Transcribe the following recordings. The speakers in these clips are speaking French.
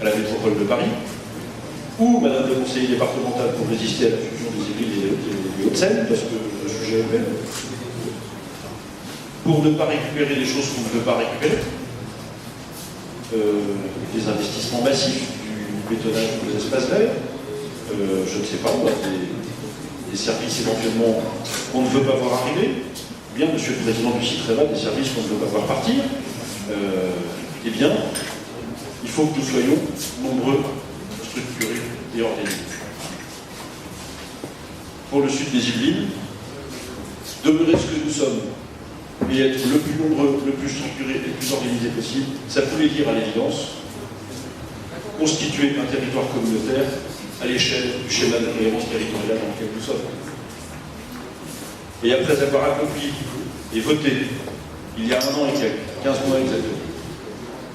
à la métropole de Paris, ou Madame le conseiller départemental pour résister à la fusion des Yvelines et des Hauts-de-Seine, parce que le sujet est même, pour ne pas récupérer des choses qu'on ne veut pas récupérer, des investissements massifs, du bétonnage des espaces verts, je ne sais pas, des services éventuellement qu'on ne veut pas voir arriver, bien, Monsieur le Président du CITREVA, des services qu'on ne veut pas voir partir, eh bien, il faut que nous soyons nombreux, structurés et organisés. Pour le sud des Yvelines, demeurer ce que nous sommes et être le plus nombreux, le plus structuré et le plus organisé possible, ça voulait dire à l'évidence constituer un territoire communautaire à l'échelle du schéma de cohérence territoriale dans lequel nous sommes. Et après avoir accompli et voté, il y a 1 an et quelques, 15 mois exactement,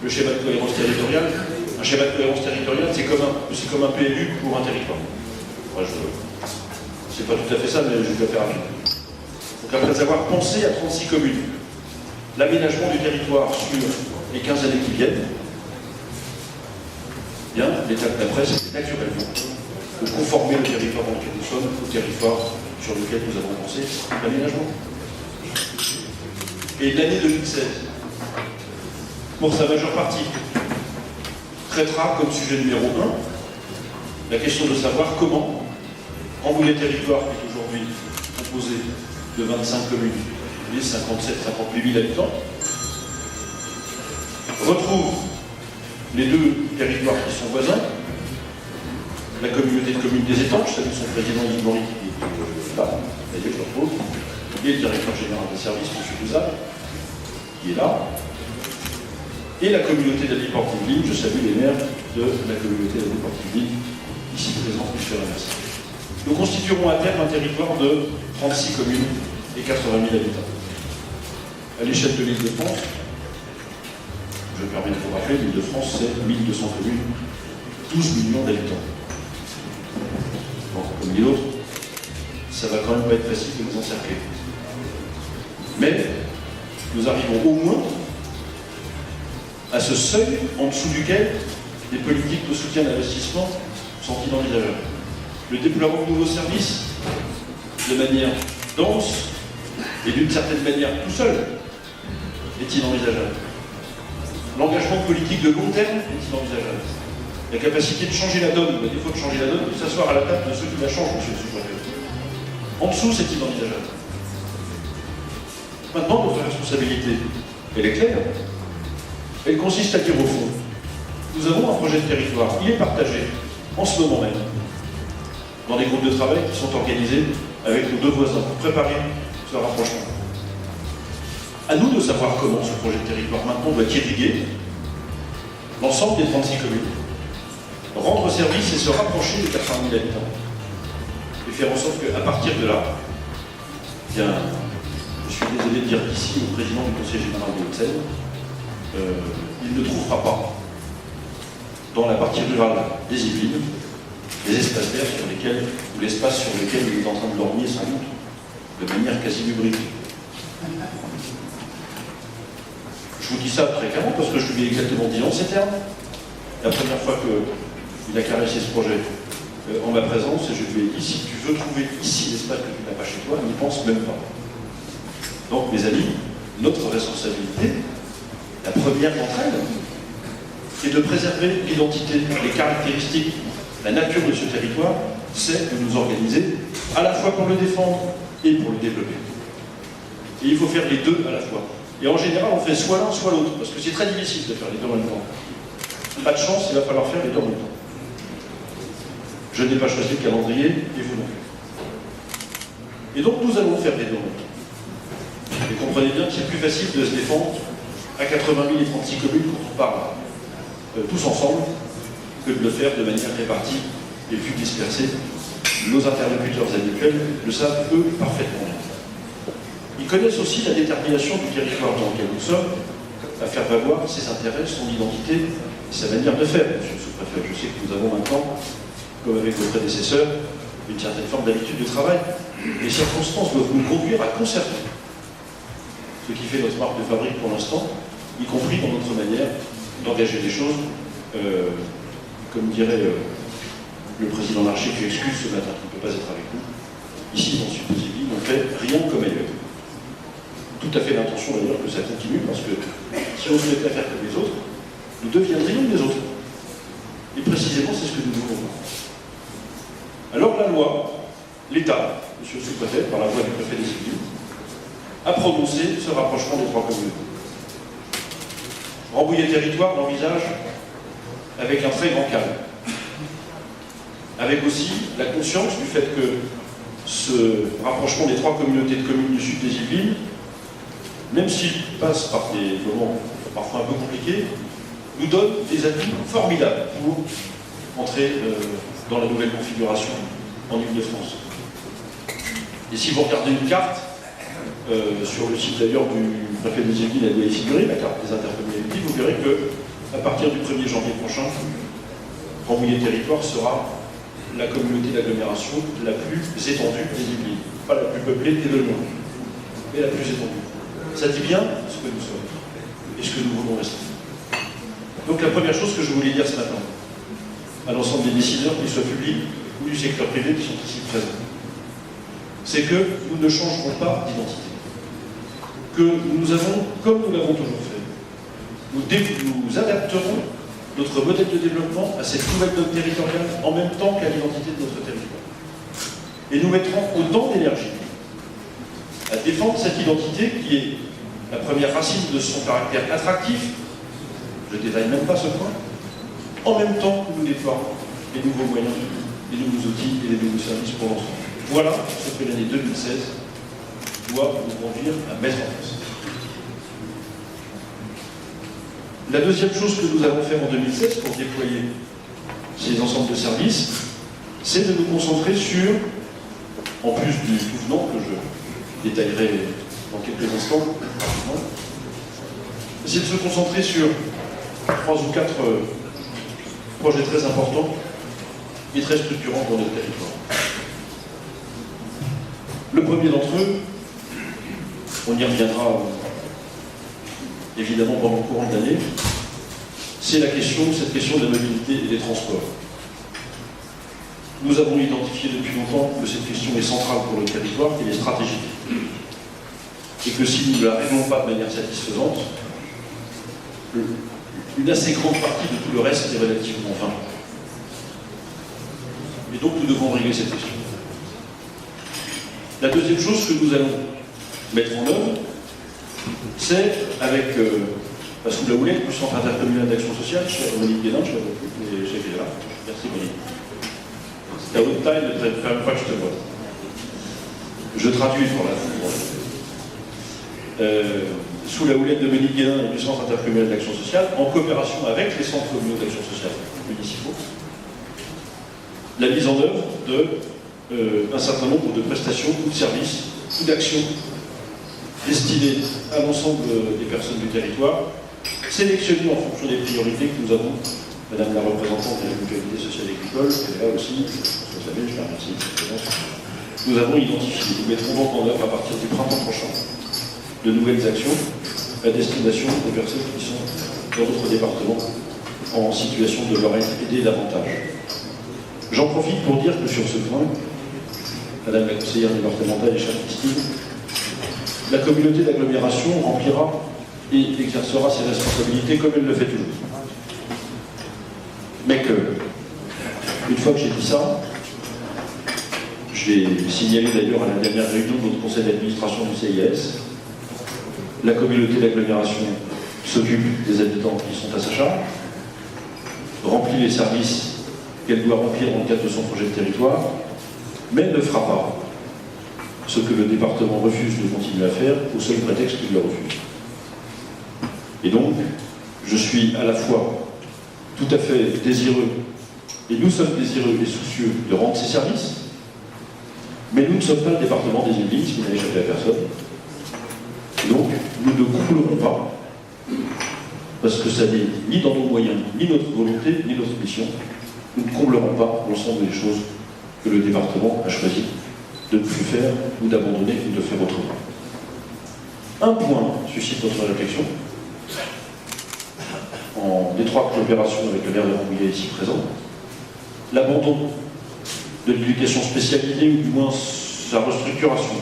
le schéma de cohérence territoriale, un schéma de cohérence territoriale, c'est comme un PLU pour un territoire. Moi, c'est pas tout à fait ça, mais je vais le faire rapide. Donc après avoir pensé à 36 communes, l'aménagement du territoire sur les 15 années qui viennent, bien, l'étape d'après, c'est naturellement de conformer le territoire dans lequel nous sommes au territoire sur lequel nous avons pensé l'aménagement. Et l'année 2016, pour sa majeure partie, traitera comme sujet numéro 1 la question de savoir comment Rambouillet Territoire, qui est aujourd'hui composé de 25 communes, 57-58 000 habitants, retrouve les 2 territoires qui sont voisins, la communauté de communes des Étanges, celle de son président Yves Maury, qui est là, d'ailleurs je le retrouve, et le directeur général des services, M. Bouzard, qui est là, et la communauté d'Abbey-Porte-Yvelines, je salue les maires de la communauté d'Abbey-Porte-Yvelines, ici présents, je les remercie. Nous constituerons à terme un territoire de 36 communes et 80 000 habitants. À l'échelle de l'Île-de-France, je me permets de vous rappeler, l'Île-de-France, c'est 1200 communes, 12 millions d'habitants. Donc, comme dit l'autre, ça va quand même pas être facile de nous encercler. Mais nous arrivons au moins à ce seuil en dessous duquel des politiques de soutien à l'investissement sont inenvisageables. Le déploiement de nouveaux services de manière dense et d'une certaine manière tout seul est inenvisageable. L'engagement politique de long terme est inenvisageable. La capacité de changer la donne, ou à défaut de changer la donne, de s'asseoir à la table de ceux qui la changent, monsieur le sous-préfet. En dessous, c'est inenvisageable. Maintenant, notre responsabilité, elle est claire. Elle consiste à dire au fond, nous avons un projet de territoire, il est partagé, en ce moment même, dans des groupes de travail qui sont organisés avec nos 2 voisins pour préparer ce rapprochement. À nous de savoir comment ce projet de territoire maintenant doit irriguer l'ensemble des 36 communes, rendre service et se rapprocher des 80 000 habitants, et faire en sorte qu'à partir de là, bien, je suis désolé de dire ici au président du Conseil général des Hauts-de-Seine, il ne trouvera pas, dans la partie rurale des Yvelines, des espaces verts sur lesquels, ou l'espace sur lequel il est en train de lorgner sans doute, de manière quasi lubrique. Je vous dis ça très clairement parce que je lui ai exactement dit en ces termes. La première fois qu'il a caressé ce projet en ma présence, et je lui ai dit, si tu veux trouver ici l'espace que tu n'as pas chez toi, n'y pense même pas. Donc, mes amis, notre responsabilité, la première d'entre elles, est de préserver l'identité, les caractéristiques, la nature de ce territoire, c'est de nous organiser à la fois pour le défendre et pour le développer. Et il faut faire les 2 à la fois. Et en général, on fait soit l'un, soit l'autre, parce que c'est très difficile de faire les 2 en même temps. Pas de chance, il va falloir faire les 2 en même temps. Je n'ai pas choisi le calendrier, et vous non plus. Et donc, nous allons faire les 2 en même temps. Et comprenez bien que c'est plus facile de se défendre à 80 000 et 36 communes quand on parle tous ensemble, que de le faire de manière répartie et plus dispersée. Nos interlocuteurs habituels le savent, eux, parfaitement. Ils connaissent aussi la détermination du territoire dans lequel nous sommes à faire valoir ses intérêts, son identité et sa manière de faire. Monsieur le sous-préfet, je sais que nous avons maintenant, comme avec vos prédécesseurs, une certaine forme d'habitude de travail. Les circonstances doivent nous conduire à conserver ce qui fait notre marque de fabrique pour l'instant, y compris dans notre manière d'engager des choses comme dirait le président Larcher, qui excuse ce matin, qui ne peut pas être avec nous, ici dans le sud des Yvelines, on fait rien comme ailleurs. Tout à fait l'intention d'ailleurs que ça continue, parce que si on se mettait à faire comme les autres, nous deviendrions des autres. Et précisément, c'est ce que nous voulons voir. Alors la loi, l'État, monsieur le sous-préfet, par la voix du préfet des Yvelines, a prononcé ce rapprochement des trois communautés. Rambouillet Territoire l'envisage avec un très grand calme, avec aussi la conscience du fait que ce rapprochement des trois communautés de communes du sud des Yvelines, même s'il passe par des moments parfois un peu compliqués, nous donne des atouts formidables pour entrer dans la nouvelle configuration en Île-de-France. Et si vous regardez une carte, sur le site d'ailleurs du préfet des Yvelines, elle doit y figurer, la carte des intercommunalités, vous verrez qu'à partir du 1er janvier prochain, Rambouillet Territoire sera la communauté d'agglomération la plus étendue des Yvelines. Pas la plus peuplée et de loin, mais la plus étendue. Ça dit bien ce que nous sommes et ce que nous voulons rester. Donc la première chose que je voulais dire ce matin, à l'ensemble des décideurs, qu'ils soient publics ou du secteur privé qui sont ici présents, c'est que nous ne changerons pas d'identité. Que nous avons, comme nous l'avons toujours fait, nous adapterons notre modèle de développement à cette nouvelle donne territoriale en même temps qu'à l'identité de notre territoire. Et nous mettrons autant d'énergie à défendre cette identité qui est la première racine de son caractère attractif, je ne détaille même pas ce point, en même temps que nous déploierons les nouveaux moyens, les nouveaux outils et les nouveaux services pour l'ensemble. Voilà ce que l'année 2016 doit nous conduire à mettre en place. La deuxième chose que nous allons faire en 2016 pour déployer ces ensembles de services, c'est de nous concentrer sur, en plus du tout venant que je détaillerai dans quelques instants, c'est de se concentrer sur 3 ou 4 projets très importants et très structurants dans notre territoire. Le premier d'entre eux, on y reviendra évidemment pendant le courant de l'année, c'est cette question de la mobilité et des transports. Nous avons identifié depuis longtemps que cette question est centrale pour le territoire, qu'elle est stratégique. Et que si nous ne la réglons pas de manière satisfaisante, une assez grande partie de tout le reste est relativement vain. Et donc nous devons régler cette question. La deuxième chose que nous allons mettre en œuvre, c'est avec, parce que la Houlette, du Centre intercommunal d'action sociale, chère Monique Guénin, je la vois plus, mais j'ai fait là. Merci Monique. C'est à haute taille de faire une fois que je te vois. Je traduis pour la sous la houlette de Monique Guénin et du Centre intercommunal d'action sociale, en coopération avec les centres communaux d'action sociale municipaux, la mise en œuvre d'un certain nombre de prestations ou de services ou d'actions destinées à l'ensemble des personnes du territoire, sélectionnées en fonction des priorités que nous avons. Madame la représentante de la mutualité sociale agricole, elle est là aussi, François Sabine, je la remercie. Nous avons identifié, nous mettrons donc en œuvre à partir du printemps prochain de nouvelles actions à destination des personnes qui sont dans notre département en situation de leur être aidées davantage. J'en profite pour dire que sur ce point, Madame la conseillère départementale et chère Christine, la communauté d'agglomération remplira et exercera ses responsabilités comme elle le fait toujours. Mais que, une fois que j'ai dit ça, j'ai signalé d'ailleurs à la dernière réunion de notre conseil d'administration du CIS, la communauté d'agglomération s'occupe des habitants qui sont à sa charge, remplit les services qu'elle doit remplir dans le cadre de son projet de territoire, mais ne fera pas ce que le département refuse de continuer à faire au seul prétexte qu'il le refuse. Et donc, je suis à la fois tout à fait désireux, et nous sommes désireux et soucieux de rendre ces services, mais nous ne sommes pas le département des Yvelines, ce qui n'a échappé à personne. Donc, nous ne comblerons pas, parce que ça n'est ni dans nos moyens, ni notre volonté, ni notre mission, nous ne comblerons pas l'ensemble des choses que le département a choisi de ne plus faire, ou d'abandonner, ou de faire autrement. Un point suscite notre réflexion, en en étroite coopération avec le maire de Rambouillet ici présent, l'abandon de l'éducation spécialisée, ou du moins sa restructuration.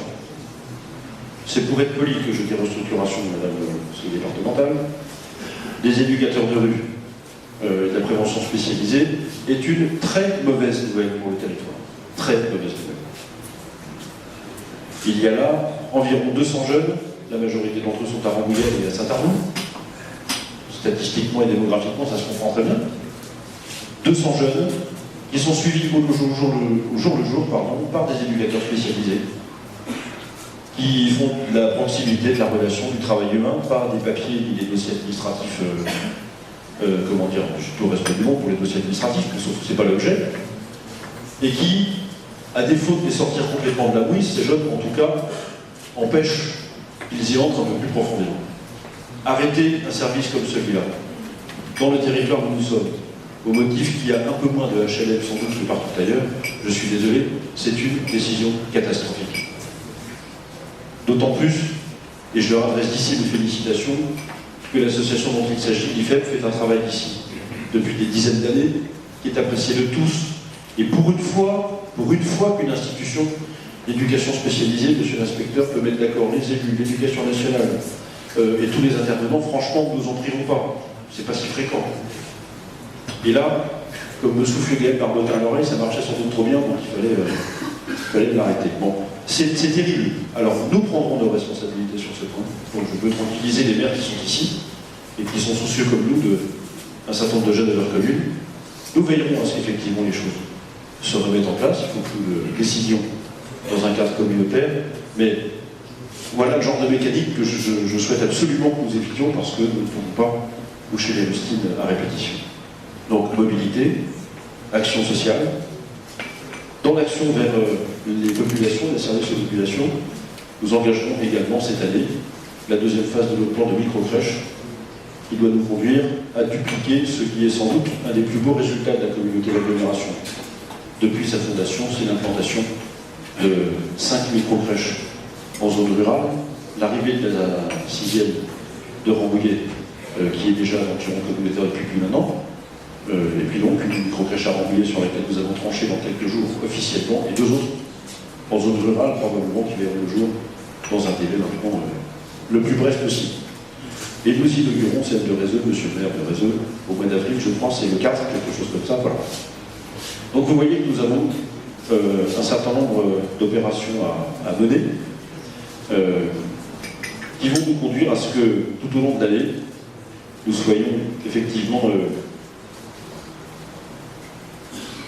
C'est pour être poli que je dis restructuration, madame la départementale, des éducateurs de rue, de la prévention spécialisée, est une très mauvaise nouvelle pour le territoire. Très mauvaise nouvelle. Il y a là environ 200 jeunes, la majorité d'entre eux sont à Rambouillet et à Saint-Arnaud. Statistiquement et démographiquement, ça se comprend très bien. 200 jeunes qui sont suivis au jour le jour par des éducateurs spécialisés qui font de la proximité, de la relation, du travail humain par des papiers et des dossiers administratifs, comment dire, tout au respect du monde pour les dossiers administratifs, mais sauf que ce n'est pas l'objet, et qui, à défaut de les sortir complètement de la mouise, ces jeunes, en tout cas, empêchent qu'ils y entrent un peu plus profondément. Arrêter un service comme celui-là, dans le territoire où nous sommes, au motif qu'il y a un peu moins de HLM sans doute que partout ailleurs, je suis désolé, c'est une décision catastrophique. D'autant plus, et je leur adresse d'ici mes félicitations, que l'association dont il s'agit, l'IFEP, fait un travail ici, depuis des dizaines d'années, qui est apprécié de tous, et pour une fois qu'une institution d'éducation spécialisée, monsieur l'inspecteur, peut mettre d'accord les élus, l'éducation nationale, et tous les intervenants, franchement, nous en privons pas. C'est pas si fréquent. Et là, comme me souffle Gaël Barbotin à l'oreille, ça marchait sans doute trop bien, donc il fallait l'arrêter. Bon, c'est terrible. Alors, nous prendrons nos responsabilités sur ce point. Donc, je veux tranquilliser les maires qui sont ici, et qui sont soucieux comme nous d'un certain nombre de jeunes de leur commune. Nous veillerons à ce qu'effectivement les choses se remettent en place. Il faut que décision dans un cadre communautaire, mais voilà le genre de mécanique que je souhaite absolument que nous évitions, parce que nous ne pouvons pas boucher les rustines à répétition. Donc mobilité, action sociale, dans l'action vers les populations, les services aux populations, nous engagerons également cette année la deuxième phase de notre plan de micro-crèche, qui doit nous conduire à dupliquer ce qui est sans doute un des plus beaux résultats de la communauté d'agglomération. Depuis sa fondation, c'est l'implantation de 5 micro-crèches en zone rurale, l'arrivée de la 6e de Rambouillet, qui est déjà aventure communautaire depuis plus d'un an, et puis donc une micro-crèche à Rambouillet sur laquelle nous avons tranché dans quelques jours officiellement, et 2 autres en zone rurale, probablement qui verront le jour dans un délai maintenant le plus bref possible. Et nous inaugurons celle de Réseau, monsieur le maire de Réseau, au mois d'avril, je crois, c'est le 4, quelque chose comme ça, voilà. Donc vous voyez que nous avons un certain nombre d'opérations à mener, qui vont nous conduire à ce que, tout au long de l'année, nous soyons effectivement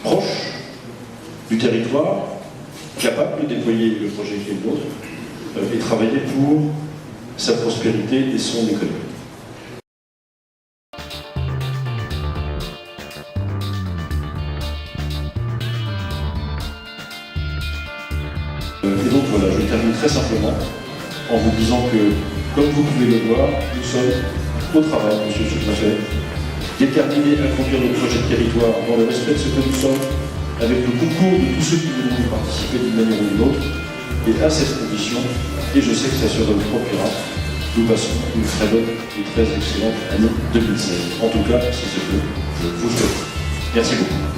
proches du territoire, capables de déployer le projet qui est le nôtre, et travailler pour sa prospérité et son économie. Et donc voilà, je termine très simplement en vous disant que, comme vous pouvez le voir, nous sommes au travail, monsieur le sous-préfet, déterminés à conduire le projet de territoire dans le respect de ce que nous sommes, avec le concours de tous ceux qui voudront y participer d'une manière ou d'une autre, et à cette condition, et je sais que ça se reproduira, nous passons une très bonne et très excellente année 2016. En tout cas, c'est ce que je vous souhaite. Merci beaucoup.